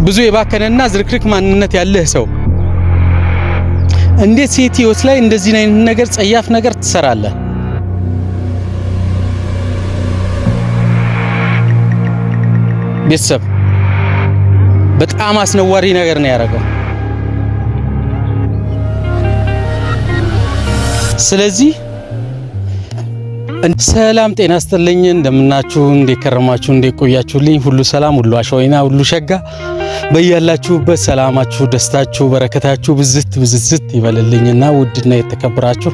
ብዙ የባከነና ዝርክርክ ማንነት ያለህ ሰው እንዴት ሴት ህይወት ላይ እንደዚህ አይነት ነገር ጸያፍ ነገር ትሰራለህ? ቤተሰብ በጣም አስነዋሪ ነገር ነው ያደረገው። ስለዚህ ሰላም ጤና ይስጥልኝ። እንደምናችሁ፣ እንደከረማችሁ፣ እንደቆያችሁልኝ ሁሉ ሰላም፣ ሁሉ አሸወይና፣ ሁሉ ሸጋ በያላችሁበት ሰላማችሁ፣ ደስታችሁ፣ በረከታችሁ ብዝት ይበልልኝና ውድና የተከበራችሁ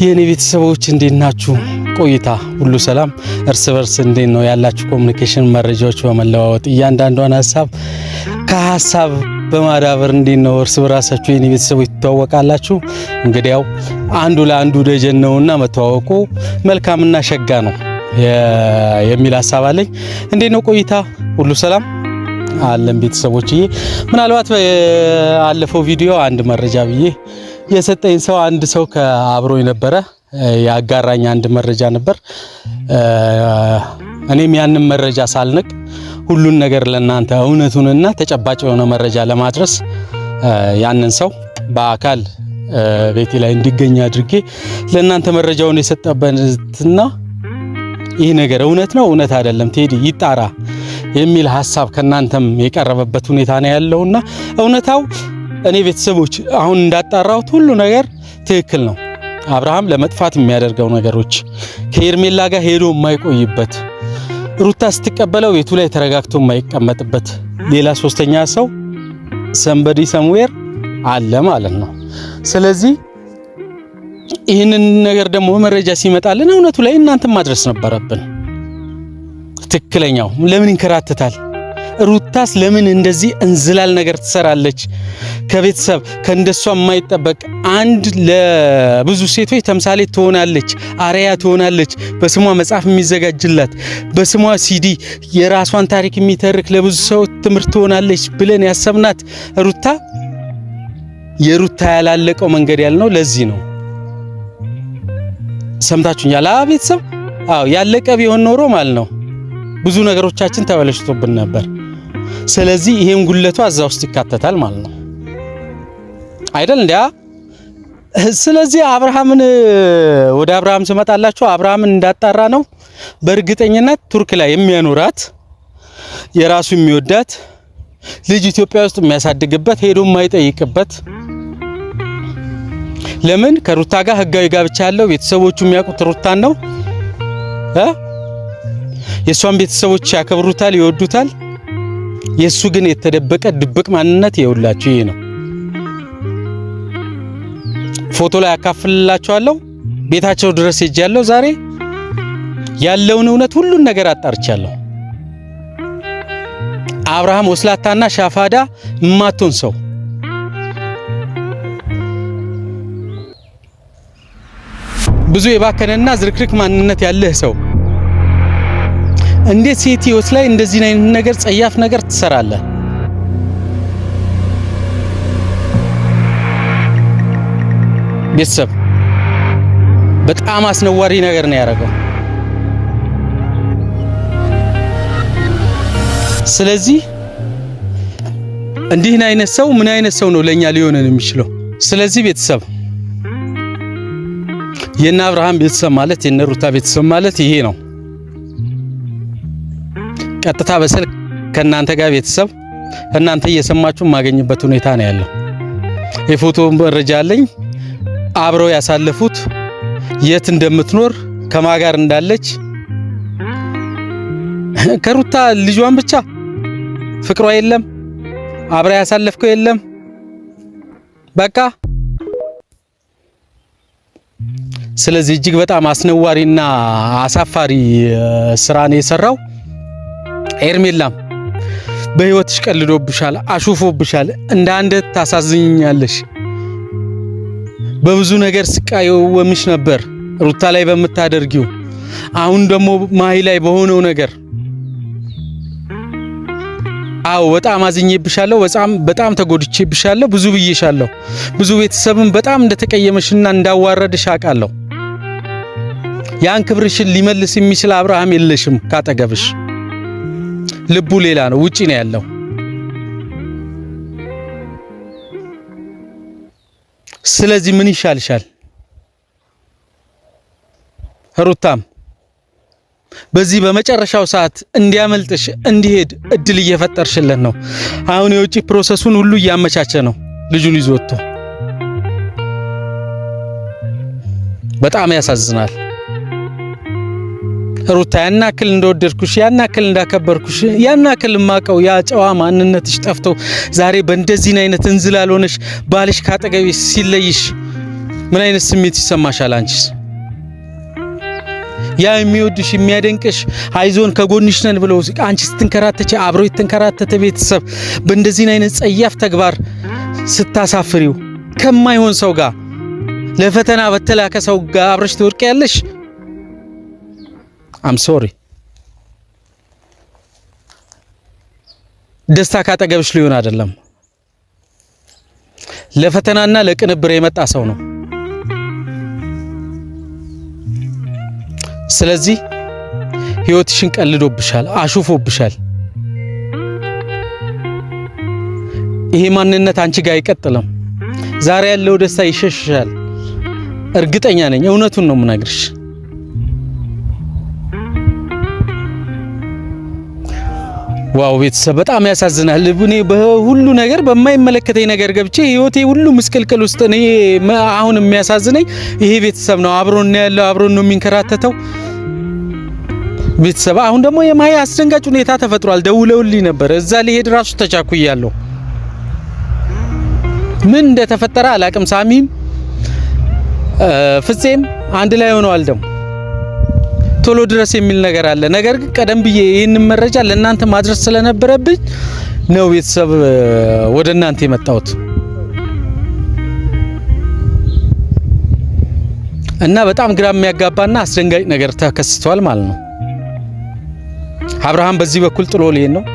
የኔ ቤተሰቦች እንዴት ናችሁ? ቆይታ ሁሉ ሰላም፣ እርስ በርስ እንዴት ነው ያላችሁ? ኮሙኒኬሽን መረጃዎች በመለዋወጥ እያንዳንዷን ሐሳብ ከሐሳብ በማዳበር እንዴት ነው እርስ በራሳችሁ የኔ ቤተሰቦች ትተዋወቃላችሁ? እንግዲህ ያው አንዱ ለአንዱ ደጀን ነውና መተዋወቁ መልካምና ሸጋ ነው የሚል ሐሳብ አለኝ። እንዴት ነው ቆይታ ሁሉ ሰላም አለን ቤተሰቦችዬ? ምናልባት በአለፈው ቪዲዮ አንድ መረጃ ብዬ የሰጠኝ ሰው አንድ ሰው ከአብሮኝ ነበረ ያጋራኝ አንድ መረጃ ነበር። እኔም ያንን መረጃ ሳልንቅ ሁሉን ነገር ለናንተ እውነቱንና ተጨባጭ የሆነ መረጃ ለማድረስ ያንን ሰው በአካል ቤቴ ላይ እንዲገኝ አድርጌ ለናንተ መረጃውን የሰጠበትና ይህ ነገር እውነት ነው እውነት አይደለም ቴዲ ይጣራ የሚል ሐሳብ ከናንተም የቀረበበት ሁኔታ ነው ያለውና እውነታው እኔ ቤተሰቦች አሁን እንዳጣራሁት ሁሉ ነገር ትክክል ነው። አብርሃም ለመጥፋት የሚያደርገው ነገሮች ከኤርሜላ ጋር ሄዶ የማይቆይበት ሩታ ስትቀበለው ቤቱ ላይ ተረጋግቶ የማይቀመጥበት ሌላ ሶስተኛ ሰው somebody somewhere አለ ማለት ነው። ስለዚህ ይህንን ነገር ደግሞ መረጃ ሲመጣልን እውነቱ ላይ እናንተም ማድረስ ነበረብን። ትክክለኛው ለምን ይንከራተታል? ሩታስ ለምን እንደዚህ እንዝላል ነገር ትሰራለች? ከቤተሰብ ከእንደሷ የማይጠበቅ አንድ ለብዙ ሴቶች ተምሳሌ ትሆናለች፣ አሪያ ትሆናለች፣ በስሟ መጽሐፍ የሚዘጋጅላት በስሟ ሲዲ የራሷን ታሪክ የሚተርክ ለብዙ ሰው ትምህርት ትሆናለች ብለን ያሰብናት ሩታ የሩታ ያላለቀው መንገድ ያልነው ለዚህ ነው። ሰምታችሁኛል? ቤተሰብ አዎ ያለቀ ቢሆን ኖሮ ማለት ነው ብዙ ነገሮቻችን ተበላሽቶብን ነበር። ስለዚህ ይሄን ጉለቷ እዛ ውስጥ ይካተታል ማለት ነው አይደል እንዴ? ስለዚህ አብርሃምን ወደ አብርሃም ስመጣላችሁ አብርሃምን እንዳጣራ ነው በእርግጠኝነት ቱርክ ላይ የሚያኖራት የራሱ የሚወዳት ልጅ ኢትዮጵያ ውስጥ የሚያሳድግበት ሄዶ የማይጠይቅበት ለምን ከሩታ ጋር ህጋዊ ጋብቻ ያለው ቤተሰቦቹ የሚያውቁት ሩታን ነው። የሷን ቤተሰቦች ያከብሩታል፣ ይወዱታል። የሱ ግን የተደበቀ ድብቅ ማንነት ይውላችሁ ይሄ ነው። ፎቶ ላይ አካፍልላችኋለሁ። ቤታቸው ድረስ ሄጃለሁ። ዛሬ ያለውን እውነት ሁሉን ነገር አጣርቻለሁ። አብርሃም ወስላታና ሻፋዳ ማቶን ሰው ብዙ የባከነና ዝርክርክ ማንነት ያለህ ሰው እንዴት ሴት ህይወት ላይ እንደዚህ አይነት ነገር ጸያፍ ነገር ትሰራለህ? ቤተሰብ በጣም አስነዋሪ ነገር ነው ያደረገው። ስለዚህ እንዲህ አይነት ሰው ምን አይነት ሰው ነው ለኛ ሊሆነን የሚችለው? ስለዚህ ቤተሰብ የና አብርሃም ቤተሰብ ማለት የነ ሩታ ቤተሰብ ማለት ይሄ ነው። ቀጥታ በስልክ ከናንተ ጋር ቤተሰብ እናንተ እየሰማችሁ ማገኝበት ሁኔታ ነው ያለው። የፎቶ መረጃ አለኝ። አብረው ያሳለፉት የት እንደምትኖር ከማጋር እንዳለች ከሩታ ልጇን ብቻ ፍቅሯ የለም አብራ ያሳለፍከው የለም። በቃ ስለዚህ እጅግ በጣም አስነዋሪና አሳፋሪ ስራ ነው የሰራው። ኤርሜላም በህይወትሽ ቀልዶብሻል፣ አሹፎብሻል። እንደ አንድ ታሳዝኛለሽ። በብዙ ነገር ስቃየውምሽ ነበር ሩታ ላይ በመታደርጊው። አሁን ደግሞ ማሂ ላይ በሆነው ነገር አው በጣም አዝኜብሻለሁ፣ በጣም ተጎድቼብሻለሁ፣ ብዙ ብዬሻለሁ። ብዙ ቤተሰብም በጣም እንደተቀየመሽና እንዳዋረድሽ አውቃለሁ። ያን ክብርሽን ሊመልስ የሚችል አብርሃም የለሽም ካጠገብሽ። ልቡ ሌላ ነው፣ ውጪ ነው ያለው። ስለዚህ ምን ይሻልሻል ሩታም በዚህ በመጨረሻው ሰዓት እንዲያመልጥሽ እንዲሄድ እድል እየፈጠርሽለት ነው። አሁን የውጪ ፕሮሰሱን ሁሉ እያመቻቸ ነው ልጁን ይዞ ወጥቶ። በጣም ያሳዝናል ሩታ። ያናክል እንደወደድኩሽ ያናክል እንዳከበርኩሽ ያናክል ማቀው ያ ጨዋ ማንነትሽ ጠፍቶ ዛሬ በእንደዚህ አይነት እንዝላል ሆነሽ ባልሽ ካጠገብሽ ሲለይሽ ምን አይነት ስሜት ይሰማሻል አንቺስ? ያ የሚወድሽ የሚያደንቅሽ አይዞን ከጎንሽ ነን ብሎ አንቺ ስትንከራተች አብሮ የተንከራተተ ቤተሰብ በእንደዚህ አይነት ጸያፍ ተግባር ስታሳፍሪው ከማይሆን ሰው ጋር ለፈተና በተላከ ሰው ጋር አብረሽ ትወርቂያለሽ። I'm sorry ደስታ ካጠገብሽ ሊሆን አይደለም ለፈተናና ለቅንብር የመጣ ሰው ነው። ስለዚህ ህይወትሽን ቀልዶብሻል፣ አሹፎብሻል። ይሄ ማንነት አንቺ ጋር አይቀጥልም። ዛሬ ያለው ደስታ ይሸሽሻል። እርግጠኛ ነኝ። እውነቱን ነው የምነግርሽ። ዋው ቤተሰብ በጣም ያሳዝናል። እኔ በሁሉ ነገር በማይመለከተኝ ነገር ገብቼ ህይወቴ ሁሉ ምስቅልቅል ውስጥ እኔ አሁን የሚያሳዝነኝ ይሄ ቤተሰብ ነው። አብሮን ነው ያለው፣ አብሮን ነው የሚንከራተተው ቤተሰብ። አሁን ደግሞ የማይ አስደንጋጭ ሁኔታ ተፈጥሯል። ደውለውልኝ ነበር። እዛ ሊሄድ ራሱ ተቻኩያለሁ። ምን እንደተፈጠረ አላቅም። ሳሚም ፍፄም አንድ ላይ ሆነዋል። ደግሞ ቶሎ ድረስ የሚል ነገር አለ። ነገር ግን ቀደም ብዬ ይሄንን መረጃ ለእናንተ ማድረስ ስለነበረብኝ ነው ቤተሰብ ወደ እናንተ የመጣሁት እና በጣም ግራ የሚያጋባና አስደንጋጭ ነገር ተከስቷል ማለት ነው። አብርሃም በዚህ በኩል ጥሎ ሊሄድ ነው።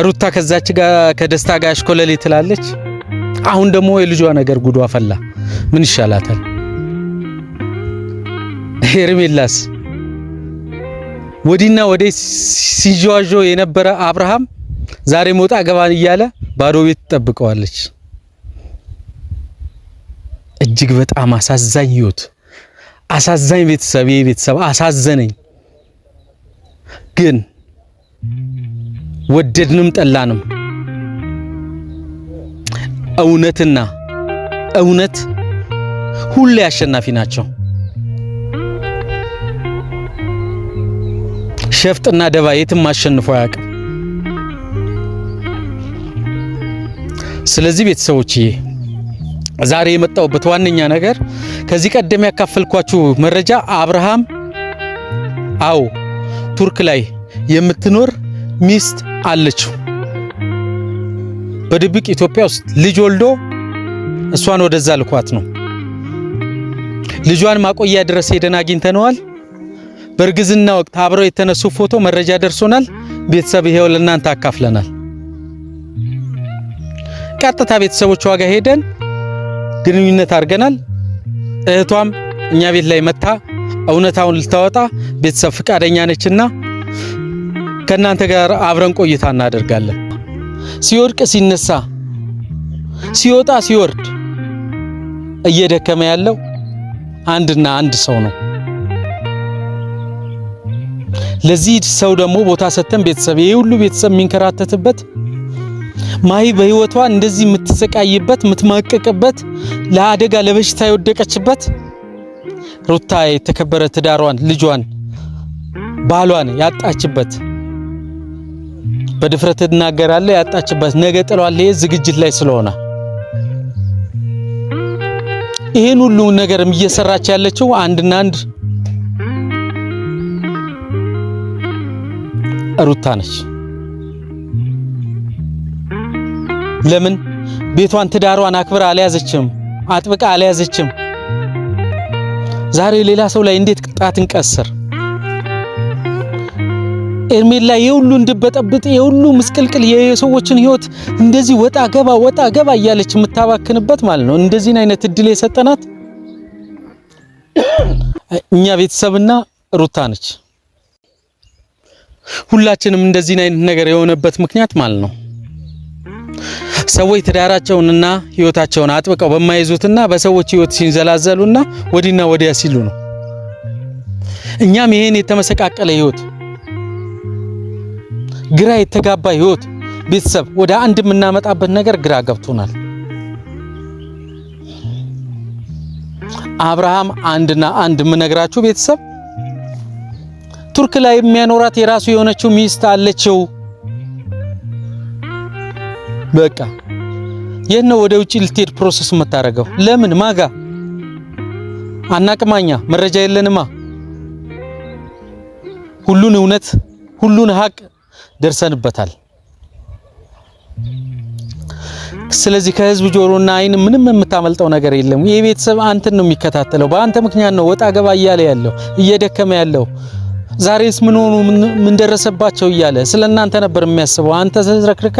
ሩታ ከዛች ጋር ከደስታ ጋር አሽኮለሌ ትላለች። አሁን ደግሞ የልጇ ነገር ጉዷ ፈላ። ምን ይሻላታል? ሄርሜላስ ወዲና ወደ ሲጆጆ የነበረ አብርሃም ዛሬ ሞጣ ገባን እያለ ባዶ ቤት ተጠብቀዋለች። እጅግ በጣም አሳዛኝ ህይወት፣ አሳዛኝ ቤተሰብ። ይሄ ቤተሰብ አሳዘነኝ። ግን ወደድንም ጠላንም እውነትና እውነት ሁሌ አሸናፊ ናቸው። ሸፍጥና ደባ የትም አሸንፎ አያውቅም። ስለዚህ ቤተሰቦችዬ ዛሬ የመጣሁበት ዋነኛ ነገር ከዚህ ቀደም ያካፈልኳችሁ መረጃ አብርሃም አው ቱርክ ላይ የምትኖር ሚስት አለችው። በድብቅ ኢትዮጵያ ውስጥ ልጅ ወልዶ እሷን ወደዛ ልኳት ነው። ልጇን ማቆያ ድረስ ሄደን አግኝተነዋል። በእርግዝና ወቅት አብረው የተነሱ ፎቶ መረጃ ደርሶናል። ቤተሰብ ይሄው ለእናንተ አካፍለናል። ቀጥታ ቤተሰቦቿ ጋር ሄደን ግንኙነት አድርገናል። እህቷም እኛ ቤት ላይ መታ እውነታውን ልታወጣ ቤተሰብ ፍቃደኛ ነችና ከናንተ ጋር አብረን ቆይታ እናደርጋለን። ሲወድቅ ሲነሳ ሲወጣ ሲወርድ እየደከመ ያለው አንድና አንድ ሰው ነው። ለዚህ ሰው ደግሞ ቦታ ሰተን ቤተሰብ ይሄ ሁሉ ቤተሰብ የሚንከራተትበት ማይ በህይወቷ እንደዚህ የምትሰቃይበት የምትማቀቅበት ለአደጋ ለበሽታ የወደቀችበት ሩታ የተከበረ ትዳሯን ልጇን ባሏን ያጣችበት በድፍረት እናገራለሁ ያጣችበት ነገ ጥሏል ዝግጅት ላይ ስለሆነ ይሄን ሁሉ ነገርም እየሰራች ያለችው አንድና አንድ ሩታ ነች። ለምን ቤቷን ትዳሯን አክብራ አልያዘችም? አጥብቃ አልያዘችም? ዛሬ ሌላ ሰው ላይ እንዴት ቅጣት እንቀስር? ሄርሜላ የሁሉ እንድበጠብጥ የሁሉ ምስቅልቅል የሰዎችን ህይወት እንደዚህ ወጣ ገባ እያለች የምታባክንበት ማለት ነው። እንደዚህን አይነት እድል የሰጠናት እኛ ቤተሰብና ሩታ ነች። ሁላችንም እንደዚህን አይነት ነገር የሆነበት ምክንያት ማለት ነው ሰዎች ትዳራቸውንና ህይወታቸውን አጥብቀው በማይዙትና በሰዎች ህይወት ሲንዘላዘሉና ወዲና ወዲያ ሲሉ ነው። እኛም ይሄን የተመሰቃቀለ ህይወት፣ ግራ የተጋባ ህይወት ቤተሰብ ወደ አንድ የምናመጣበት ነገር ግራ ገብቶናል። አብርሃም አንድና አንድ የምነግራችሁ ቤተሰብ ቱርክ ላይ የሚያኖራት የራሱ የሆነችው ሚስት አለችው። በቃ የነ ወደ ውጪ ልትሄድ ፕሮሰስ የምታረገው ለምን ማጋ አናቅማኛ መረጃ የለንማ። ሁሉን እውነት ሁሉን ሀቅ ደርሰንበታል። ስለዚህ ከህዝብ ጆሮና አይን ምንም የምታመልጠው ነገር የለም። ይሄ ቤተሰብ አንተን ነው የሚከታተለው። በአንተ ምክንያት ነው ወጣ ገባ እያለ ያለው እየደከመ ያለው። ዛሬስ ምን ሆኑ ምን ደረሰባቸው እያለ ስለናንተ ነበር የሚያስበው። አንተ ተዝረክርከ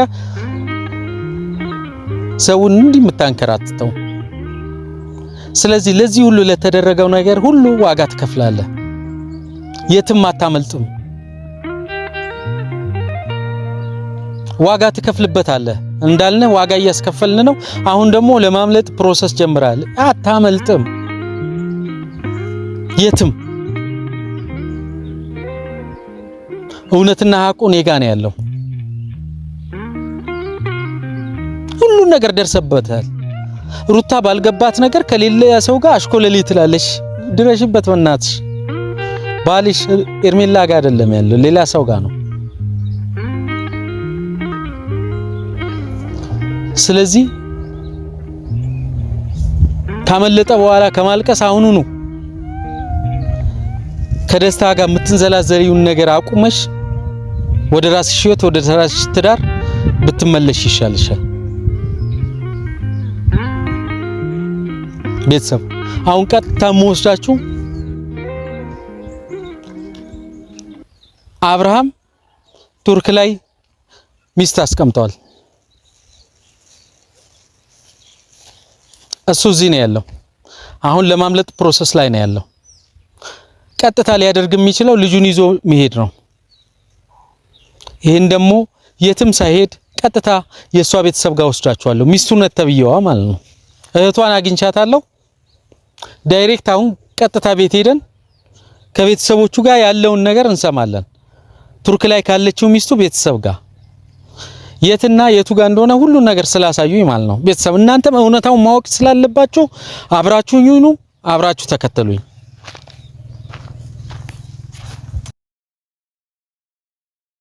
ሰውን እንዲህ የምታንከራትተው። ስለዚህ ለዚህ ሁሉ ለተደረገው ነገር ሁሉ ዋጋ ትከፍላለህ። የትም አታመልጥም። ዋጋ ትከፍልበታለህ። እንዳልነ ዋጋ እያስከፈልን ነው። አሁን ደግሞ ለማምለጥ ፕሮሰስ ጀምራል። አታመልጥም የትም። እውነትና ሐቁ እኔ ጋር ነው ያለው። ሁሉ ነገር ደርሰበታል። ሩታ ባልገባት ነገር ከሌላ ሰው ጋር አሽኮለሌ ትላለች። ድረሽበት በእናትሽ። ባልሽ ኤርሜላ ጋር አይደለም ያለው ሌላ ሰው ጋር ነው። ስለዚህ ካመለጠ በኋላ ከማልቀስ አሁኑኑ ከደስታ ጋር የምትንዘላዘሪውን ነገር አቁመሽ ወደ ራስሽ ህይወት ወደ ራስሽ ትዳር ብትመለሽ ይሻልሻል። ቤተሰብ አሁን ቀጥታ ወስዳችሁ አብርሃም ቱርክ ላይ ሚስት አስቀምጧል። እሱ እዚህ ነው ያለው። አሁን ለማምለጥ ፕሮሰስ ላይ ነው ያለው። ቀጥታ ሊያደርግ የሚችለው ልጁን ይዞ መሄድ ነው። ይሄን ደግሞ የትም ሳይሄድ ቀጥታ የሷ ቤተሰብ ጋር ወስዳቸዋለሁ። ሚስቱን ተብየዋ ማለት ነው። እህቷን አግኝቻታለሁ። ዳይሬክት አሁን ቀጥታ ቤት ሄደን ከቤተሰቦቹ ጋር ያለውን ነገር እንሰማለን። ቱርክ ላይ ካለችው ሚስቱ ቤተሰብ ጋር የትና የቱ ጋር እንደሆነ ሁሉ ነገር ስላሳዩኝ ማለት ነው። ቤተሰብ እናንተም እውነታውን ማወቅ ስላለባችሁ አብራችሁኝ ሁኑ፣ አብራችሁ ተከተሉኝ።